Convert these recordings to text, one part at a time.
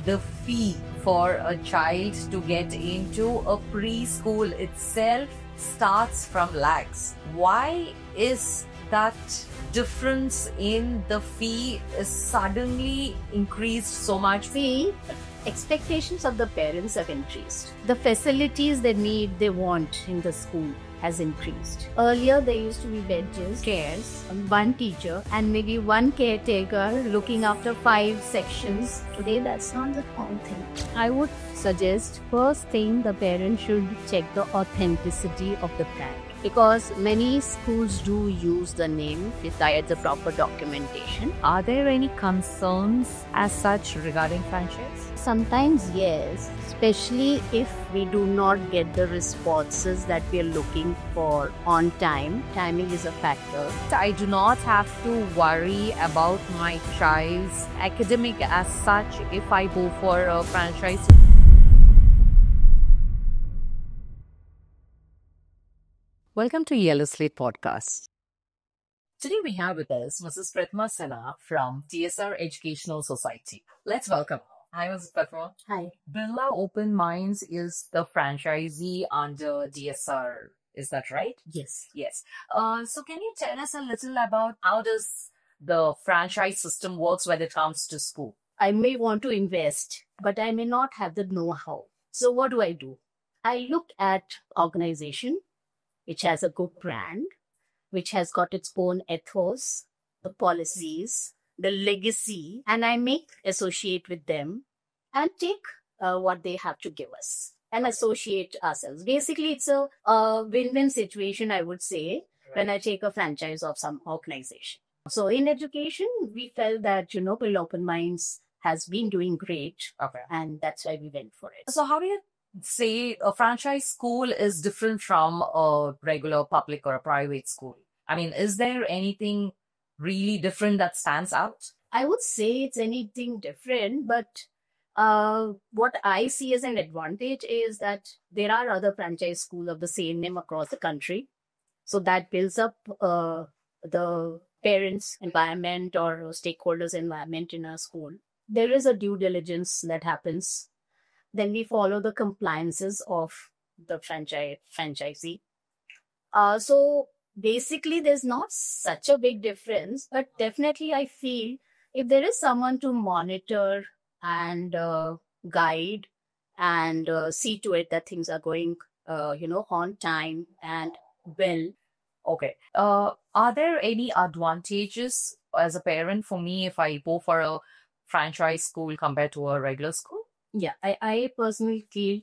the fee for a child to get into a preschool itself starts from lakhs. Why is that difference in the fee is suddenly increased so much? See, expectations of the parents have increased. The facilities they want in the school has increased. Earlier, there used to be benches, chairs, one teacher, and maybe one caretaker looking after 5 sections. Today, that's not the whole thing. I would suggest first thing the parent should check the authenticity of the brand. Because many schools do use the name without the proper documentation. Are there any concerns as such regarding franchise? Sometimes yes, especially if we do not get the responses that we are looking for on time. Timing is a factor. I do not have to worry about my child's academic as such if I go for a franchise. Welcome to Yellow Slate Podcast. Today we have with us Mrs. Pratima Sinha from TSR Educational Society. Let's welcome her. Hi, Mrs. Pratima. Hi. Birla Open Minds is the franchisee under DSR. Is that right? Yes. Yes. So can you tell us a little about how does the franchise system works when it comes to school? I may want to invest, but I may not have the know-how. So what do? I look at organization which has a good brand, which has got its own ethos, the policies, the legacy, and I may associate with them and take what they have to give us and associate ourselves. Basically, it's a win-win situation, I would say, when I take a franchise of some organization. So in education, we felt that, Birla Open Minds has been doing great. Okay. And that's why we went for it. So how do you say a franchise school is different from a regular public or a private school? I mean, is there anything really different that stands out? I would say it's anything different, but what I see as an advantage is that there are other franchise schools of the same name across the country. So that builds up the parents' environment or stakeholders' environment in our school. There is a due diligence that happens. Then we follow the compliances of the franchisee. So basically, there's not such a big difference, but definitely I feel if there is someone to monitor and guide and see to it that things are going, on time and well. Okay. Are there any advantages as a parent for me if I go for a franchise school compared to a regular school? Yeah, I personally feel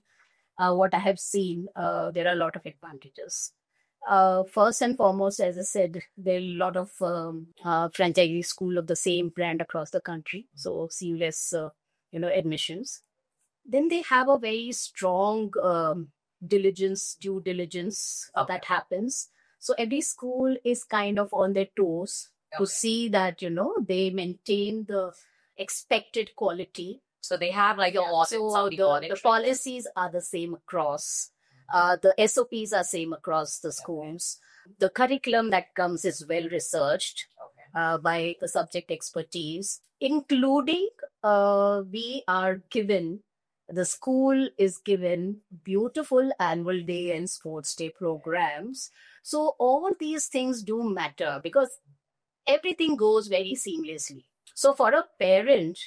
what I have seen, there are a lot of advantages. First and foremost, as I said, there are a lot of franchisee school of the same brand across the country. So seamless, admissions. Then they have a very strong due diligence that happens. So every school is kind of on their toes to see that, they maintain the expected quality. So they have like your audits. So the policies are the same across. The SOPs are same across the schools. The curriculum that comes is well researched by the subject expertise, including the school is given beautiful annual day and sports day programs. So all these things do matter because everything goes very seamlessly. So for a parent,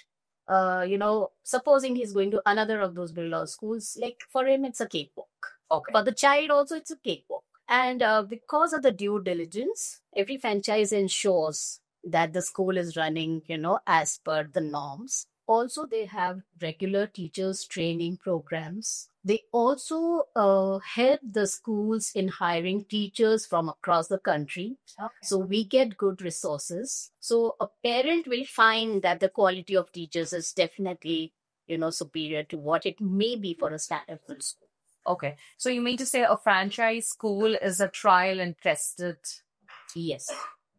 supposing he's going to another of those Birla schools, like for him, it's a cakewalk. Okay. For the child also, it's a cakewalk. And because of the due diligence, every franchise ensures that the school is running, as per the norms. Also, they have regular teachers training programs. They also help the schools in hiring teachers from across the country. Okay. So we get good resources. So a parent will find that the quality of teachers is definitely, superior to what it may be for a standard school. Okay. So you mean to say a franchise school is a trial and tested? Yes.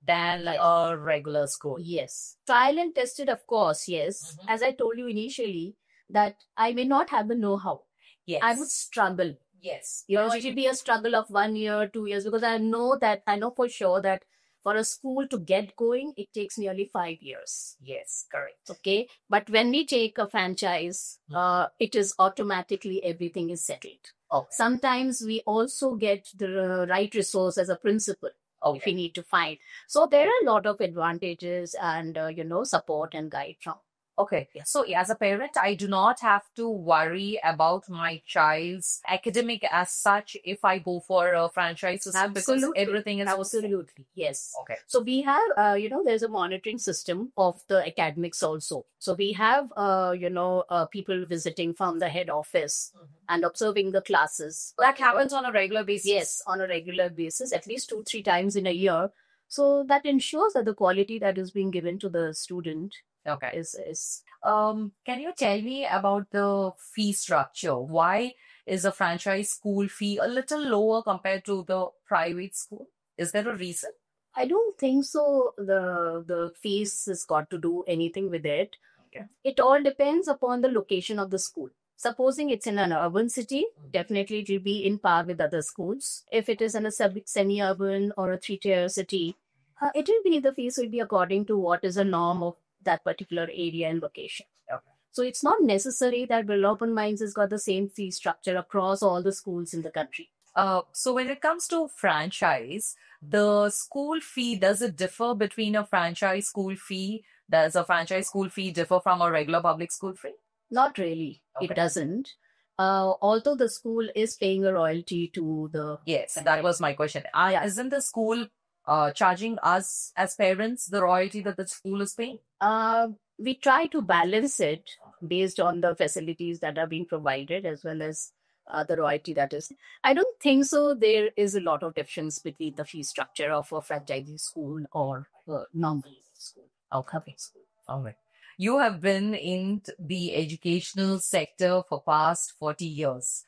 Than like a regular school? Yes. Trial and tested, of course, yes. Mm-hmm. As I told you initially, that I may not have the know-how. Yes. I would struggle. Yes. It will be a struggle of 1 year, 2 years, because I know for sure that For a school to get going, it takes nearly 5 years. Yes, correct. Okay. But when we take a franchise, it is automatically everything is settled. Okay. Sometimes we also get the right resource as a principal if Okay. we need to find. So there are a lot of advantages and, support and guide from. Okay. Yes. So as a parent, I do not have to worry about my child's academic as such if I go for a franchise system because Absolutely. everything is Absolutely. Yes. Okay. So we have, there's a monitoring system of the academics also. So we have, people visiting from the head office and observing the classes. That happens on a regular basis. Yes, on a regular basis, at least 2-3 times in a year. So that ensures that the quality that is being given to the student Okay. is Can you tell me about the fee structure? Why is a franchise school fee a little lower compared to the private school? Is there a reason? I don't think so. The fees has got to do anything with it. Okay. It all depends upon the location of the school. Supposing it's in an urban city, definitely it will be in par with other schools. If it is in a semi-urban or a 3-tier city, it will be the fees will be according to what is a norm of that particular area and location. Okay. So it's not necessary that Birla Open Minds has got the same fee structure across all the schools in the country. So when it comes to franchise, the school fee, does it differ between a franchise school fee? Does a franchise school fee differ from a regular public school fee? Not really. Okay. It doesn't. Although the school is paying a royalty to the... Yes, that was my question. Isn't the school charging us as parents the royalty that the school is paying? We try to balance it based on the facilities that are being provided as well as the royalty that is. I don't think so. There is a lot of difference between the fee structure of a franchisee school or a normal school. Okay. All right. You have been in the educational sector for past 40 years.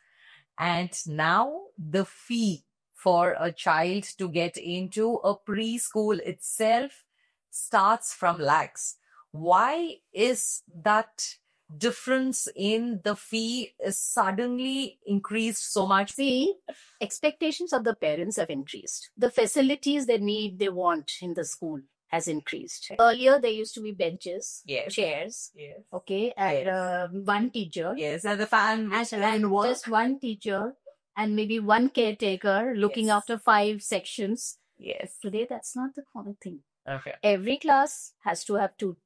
And now the fee for a child to get into a preschool itself starts from lakhs. Why is that difference in the fee is suddenly increased so much? See, expectations of the parents have increased. The facilities they want in the school has increased. Earlier, there used to be benches, Yes. chairs, Yes. okay, and one teacher. Yes, and the fan And just one teacher and maybe one caretaker looking Yes. after 5 sections. Yes. Today, that's not the common thing. Okay. Every class has to have two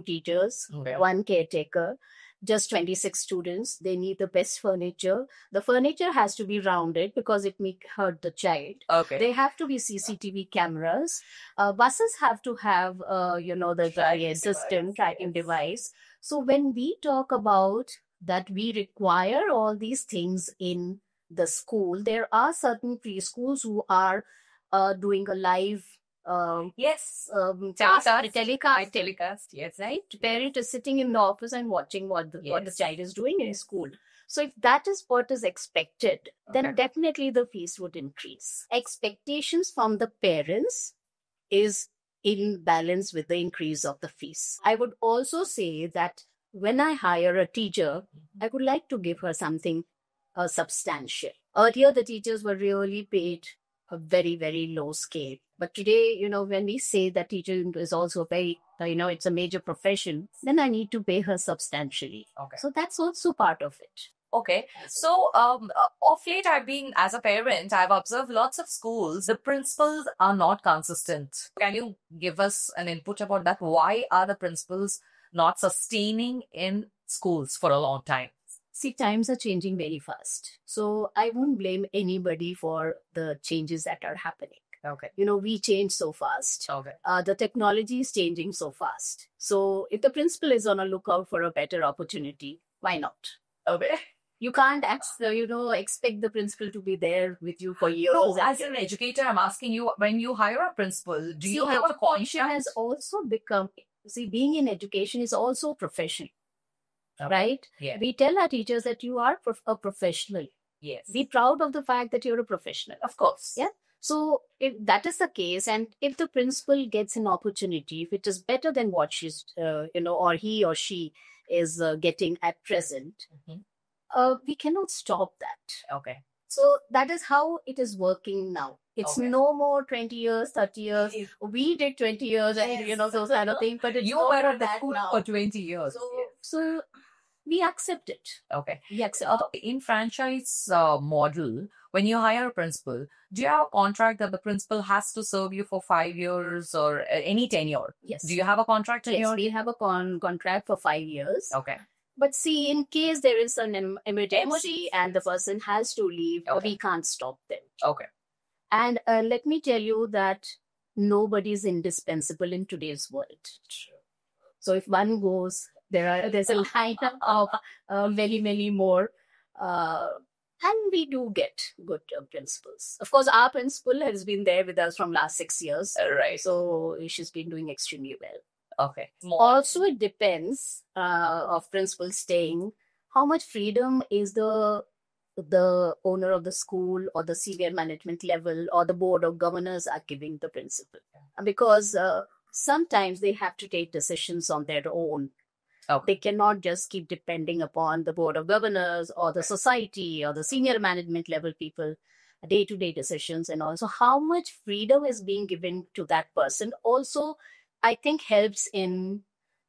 teachers, Okay. one caretaker, just 26 students. They need the best furniture. The furniture has to be rounded because it may hurt the child. Okay. They have to be CCTV cameras. Buses have to have, the Tracking tracking device. So when we talk about that we require all these things in the school, there are certain preschools who are doing a live Yes. telecast, Yes. right? Parent is sitting in the office and watching what the Yes. child is doing in school. So if that is what is expected, then Okay. definitely the fees would increase. Expectations from the parents is in balance with the increase of the fees. I would also say that when I hire a teacher, I would like to give her something substantial. Earlier, the teachers were really paid a very, very low scale. But today, when we say that teacher is also very, it's a major profession, then I need to pay her substantially. Okay. So that's also part of it. Okay. So, of late, as a parent, I've observed lots of schools, the principals are not consistent. Can you give us an input about that? Why are the principals not sustaining in schools for a long time? See, times are changing very fast. So I won't blame anybody for the changes that are happening. Okay. We change so fast. Okay. The technology is changing so fast. So if the principal is on a lookout for a better opportunity, why not? Okay. You can't expect the principal to be there with you for years. No, as an educator, I'm asking you, when you hire a principal, do you have a education contract? has also become, being in education is also a profession, Okay. right? Yeah. We tell our teachers that you are a professional. Yes. Be proud of the fact that you're a professional. Of course. Yeah. So if that is the case, and if the principal gets an opportunity, if it is better than what she's, or he or she is getting at present, Mhm. we cannot stop that. Okay. So that is how it is working now. It's Okay. no more 20 years, 30 years. We did 20 years and, those kind of things, but it's You not were at the that school now. for 20 years. So we accept it. Okay. We accept it. In franchise model, when you hire a principal, do you have a contract that the principal has to serve you for 5 years or any tenure? Yes. Do you have a contract Yes, tenure? we have a contract for 5 years. Okay. But see, in case there is an emergency and the person has to leave, Okay. we can't stop them. Okay. And let me tell you that nobody is indispensable in today's world. So if one goes, there's a lineup of many, many more. And we do get good principals. Of course, our principal has been there with us from last 6 years. Right. So she's been doing extremely well. Okay. Also, it depends of principal staying. How much freedom is the owner of the school or the senior management level or the board of governors are giving the principal? Because sometimes they have to take decisions on their own. Okay. They cannot just keep depending upon the board of governors or the society or the senior management level people, day-to-day decisions and all. So how much freedom is being given to that person also, I think, helps in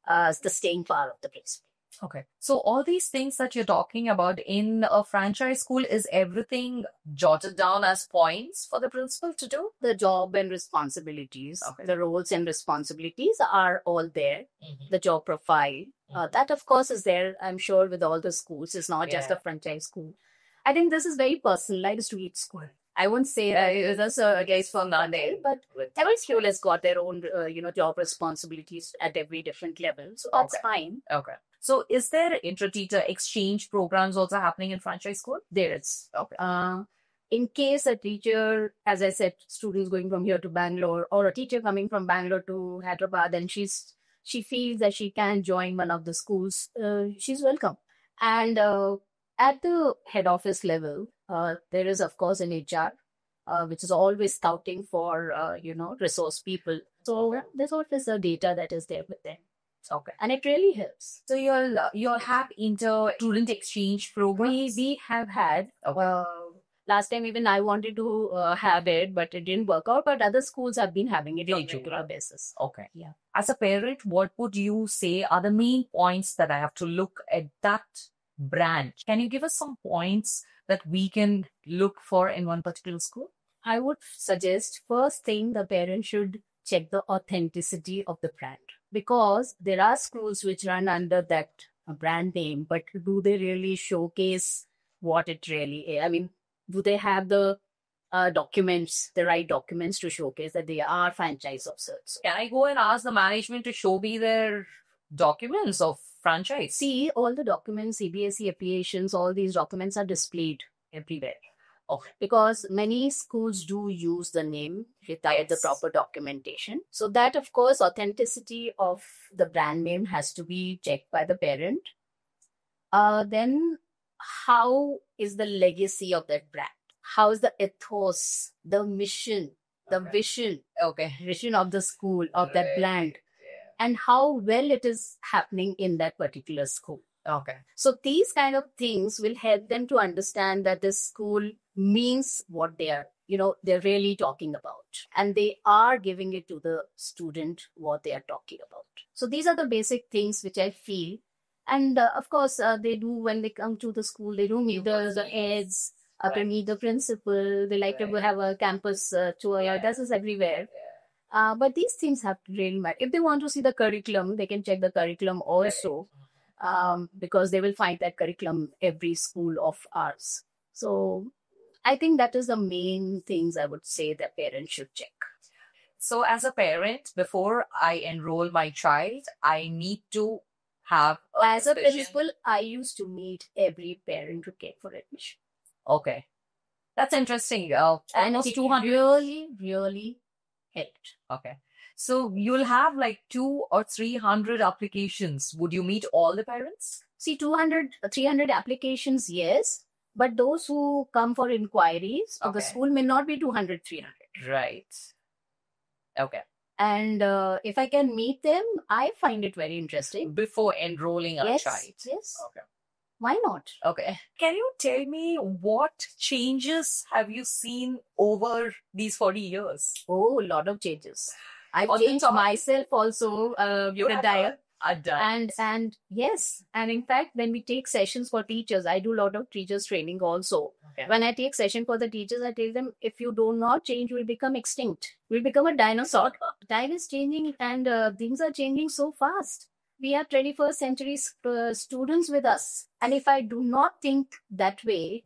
the staying power of the principal. Okay. So all these things that you're talking about in a franchise school, is everything jotted down as points for the principal to do? The job and responsibilities, Okay. the roles and responsibilities are all there. Mhm. The job profile, that of course is there, I'm sure, with all the schools. It's not just Yeah. a franchise school. I think this is very personalized to each school. I won't say that's a case for Nandel, but every school has got their own, job responsibilities at every different level. So that's Okay. fine. Okay. So is there inter-teacher exchange programs also happening in franchise school? There is. Okay. In case a teacher, as I said, students going from here to Bangalore, or a teacher coming from Bangalore to Hyderabad, and she feels that she can join one of the schools, she's welcome. And at the head office level, there is, of course, an HR, which is always scouting for, resource people. So there's always a data that is there with them. Okay. And it really helps. So you'll have inter-student exchange programs? We have had. Last time even I wanted to have it, but it didn't work out. But other schools have been having it on a regular basis. Okay. Yeah. As a parent, what would you say are the main points that I have to look at that branch? Can you give us some points that we can look for in one particular school? I would suggest first thing the parent should check the authenticity of the brand, because there are schools which run under that brand name, but do they really showcase what it really is? I mean, do they have the documents, the right documents to showcase that they are franchise of sorts? Can I go and ask the management to show me their documents of franchise? See, all the documents, CBSE applications, all these documents are displayed everywhere. Okay. Because many schools do use the name without the proper documentation. So that, of course, authenticity of the brand name has to be checked by the parent. Then how is the legacy of that brand? How is the ethos, the mission, the vision of the school, of that brand, and how well it is happening in that particular school. Okay. So these kind of things will help them to understand that this school means what they are, they're really talking about. And they are giving it to the student what they are talking about. So these are the basic things which I feel. And of course, they do, when they come to the school, they do meet the heads, they meet the principal. They like to have a campus tour. This is everywhere. But these things have to really matter. If they want to see the curriculum, they can check the curriculum also. Because they will find that curriculum every school of ours. So I think that is the main things I would say that parents should check. So as a parent, before I enroll my child, I need to have as a principal, I used to meet every parent to get for admission. Okay. That's interesting. And it 200 really, really helped. Okay. So you'll have like 200 or 300 applications. Would you meet all the parents? See, 200, 300 applications, yes. But those who come for inquiries of the school may not be 200, 300. Right. Okay. And if I can meet them, I find it very interesting. Before enrolling a child. Yes. Okay. Why not? Okay. Can you tell me what changes have you seen over these 40 years? Oh, a lot of changes. I've On the changed top, myself also, you have Daya. done. And yes, and in fact, when we take sessions for teachers, I do a lot of teachers training also. Okay. When I take session for the teachers, I tell them, if you do not change, you will become extinct. We'll become a dinosaur. Time is changing and things are changing so fast. We have 21st century students with us. And if I do not think that way,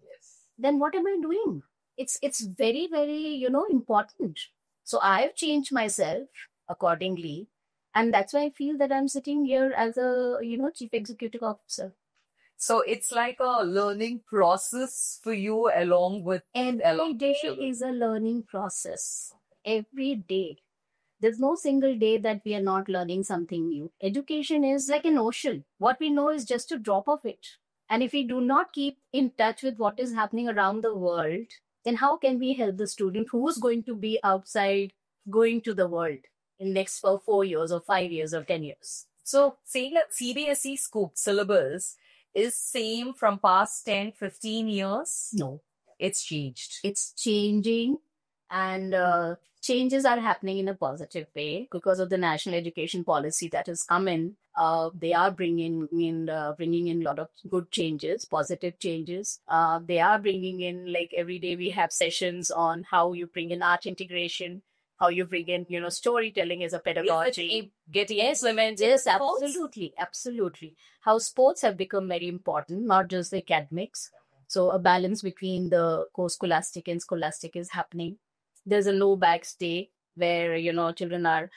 then what am I doing? It's very, very, important. So I've changed myself accordingly. And that's why I feel that I'm sitting here as a, chief executive officer. So it's like a learning process for you along with Every day is a learning process. Every day. There's no single day that we are not learning something new. Education is like an ocean. What we know is just a drop of it. And if we do not keep in touch with what is happening around the world, then how can we help the student who's going to be outside going to the world in next 4 years or 5 years or 10 years? So saying that CBSE school syllabus is same from past 10, 15 years? No. It's changed. It's changing, and changes are happening in a positive way because of the national education policy that has come in. They are bringing in a lot of good changes, positive changes. They are bringing in, like, every day we have sessions on how you bring in art integration, how you bring in, storytelling as a pedagogy. Yes, women. Yes, absolutely. How sports have become very important, not just the academics. So a balance between the co-scholastic and scholastic is happening. There's a no bags day where, children are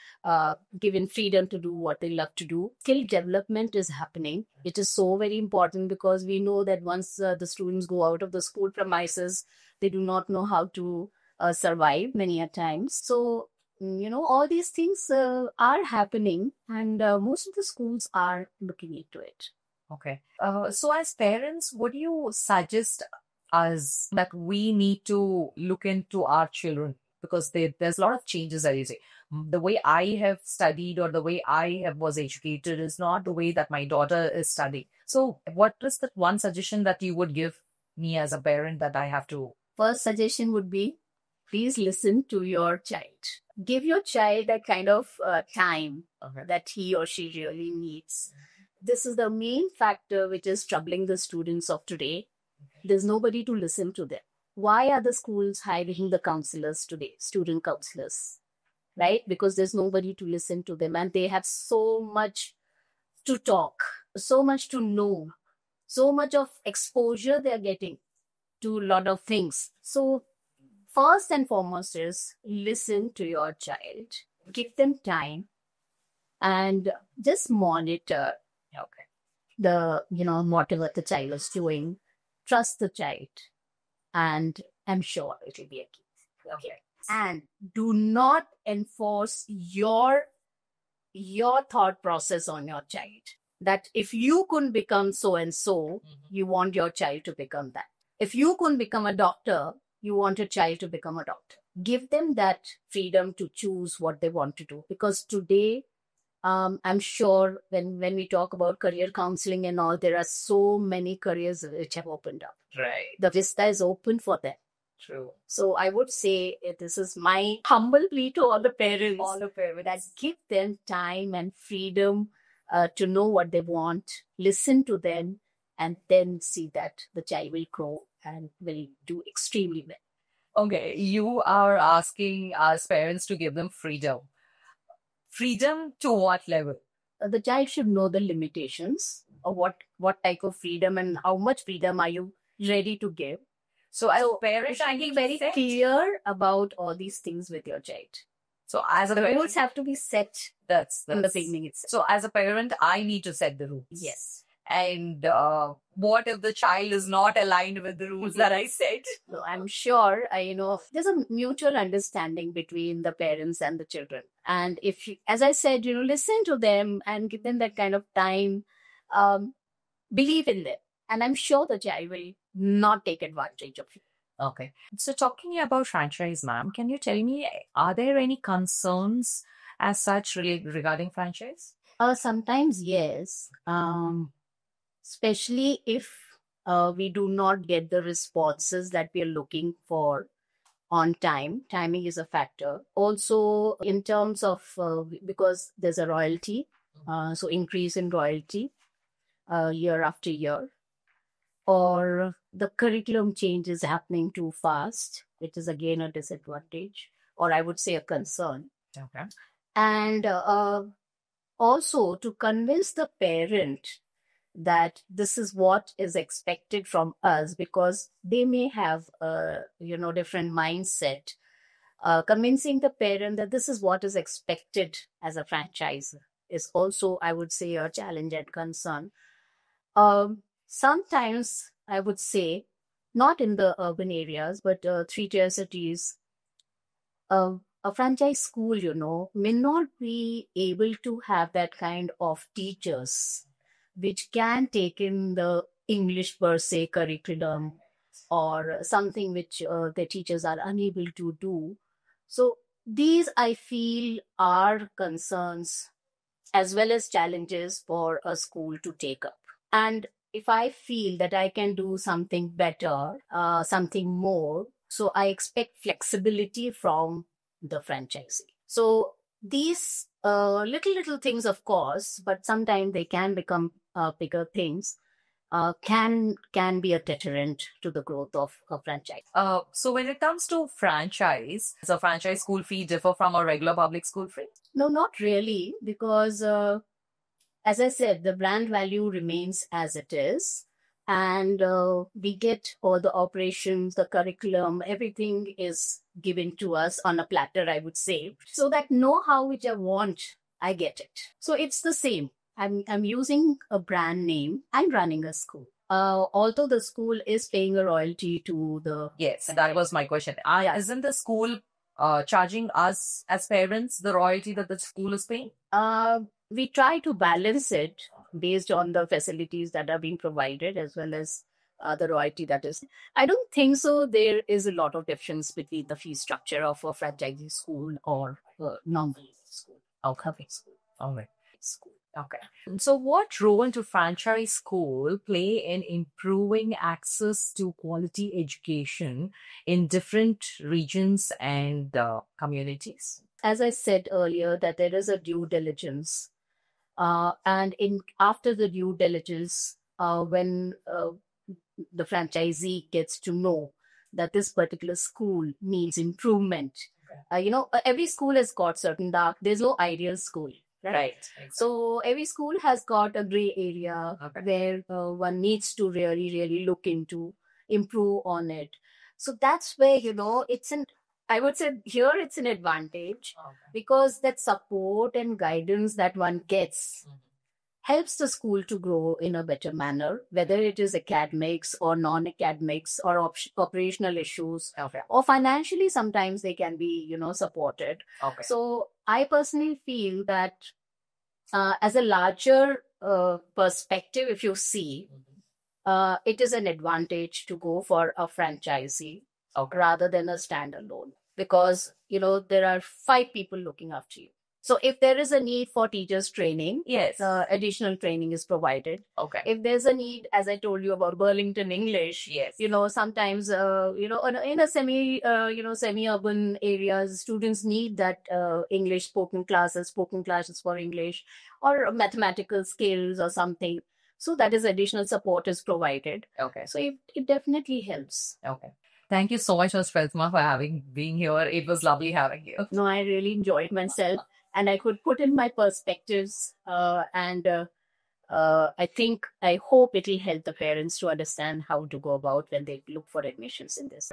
given freedom to do what they love to do. Skill development is happening. It is so very important because we know that once the students go out of the school premises, they do not know how to survive many a times. So, all these things are happening, and most of the schools are looking into it. Okay. So as parents, what do you suggest us that we need to look into our children? Because there's a lot of changes, as you say. The way I have studied or the way was educated is not the way that my daughter is studying. So what is that one suggestion that you would give me as a parent that I have to? First suggestion would be, please listen to your child. Give your child that kind of time that he or she really needs. This is the main factor which is troubling the students of today. There's nobody to listen to them. Why are the schools hiring the counselors today, student counselors? Right? Because there's nobody to listen to them, and they have so much to talk, so much to know, so much of exposure they're getting to a lot of things. So first and foremost is listen to your child, give them time, and just monitor the, whatever the child is doing. Trust the child, and I'm sure it will be a key. Okay. And do not enforce your thought process on your child. That if you couldn't become so and so, you want your child to become that. If you couldn't become a doctor, you want your child to become a doctor. Give them that freedom to choose what they want to do. Because today, I'm sure when we talk about career counseling and all, there are so many careers which have opened up. Right. The vista is open for them. True. So I would say this is my humble plea to all the parents. That give them time and freedom to know what they want, listen to them, and then see that the child will grow and will do extremely well. Okay, you are asking us parents to give them freedom. Freedom to what level? The child should know the limitations of what type of freedom and how much freedom are you ready to give. So as a parent, I be very clear about all these things with your child. So as a the parent, rules have to be set that's in the beginning itself. So as a parent, I need to set the rules. Yes. And what if the child is not aligned with the rules that I set? So I'm sure, there's a mutual understanding between the parents and the children. And if you, as I said, listen to them and give them that kind of time, believe in them. And I'm sure the child will not take advantage of you. Okay. So talking about franchise, ma'am, can you tell me, are there any concerns as such regarding franchise? Sometimes, yes. Especially if we do not get the responses that we are looking for on time. Timing is a factor. Also, in terms of, because there's a royalty, so increase in royalty year after year, or the curriculum change is happening too fast, which is again a disadvantage, or I would say a concern. Okay. And also to convince the parent that this is what is expected from us, because they may have a different mindset. Convincing the parent that this is what is expected as a franchise is also, I would say, a challenge and concern. Sometimes I would say, not in the urban areas, but three-tier cities, a franchise school, may not be able to have that kind of teachers which can take in the English per se curriculum, or something which the teachers are unable to do. So these, I feel, are concerns as well as challenges for a school to take up. And if I feel that I can do something better, something more, so I expect flexibility from the franchisee. So these little things, of course, but sometimes they can become bigger things, can be a deterrent to the growth of a franchise. So when it comes to franchise, does a franchise school fee differ from a regular public school fee? No, not really, because as I said, the brand value remains as it is. And we get all the operations, the curriculum, everything is given to us on a platter, I would say. So that know-how which I want, I get it. So it's the same. I'm using a brand name and running a school. Although the school is paying a royalty to the... Yes, that was my question. Isn't the school charging us as parents the royalty that the school is paying? We try to balance it based on the facilities that are being provided, as well as the royalty that is. I don't think so. There is a lot of difference between the fee structure of a franchisee school or a normal school. Okay. School. All right. School. Okay. So what role do franchise school play in improving access to quality education in different regions and communities? As I said earlier, that there is a due diligence. And after the due diligence, when the franchisee gets to know that this particular school needs improvement, every school has got certain dark. There's no ideal school. Right. Exactly. So every school has got a gray area where one needs to really look into, improve on it. So that's where, I would say here it's an advantage, because that support and guidance that one gets helps the school to grow in a better manner, whether it is academics or non-academics or operational issues, or financially sometimes they can be, supported. Okay. So I personally feel that as a larger perspective, if you see, it is an advantage to go for a franchisee rather than a standalone, because, there are 5 people looking after you. So if there is a need for teachers training, yes, additional training is provided. Okay. If there's a need, as I told you about Burlington English, yes, sometimes, in a semi-urban areas, students need that English spoken classes for English, or mathematical skills or something. So that is additional support is provided. Okay. So it definitely helps. Okay. Thank you so much, Ms. Pratma, for being here. It was lovely having you. No, I really enjoyed myself, and I could put in my perspectives, and I hope it will help the parents to understand how to go about when they look for admissions in this.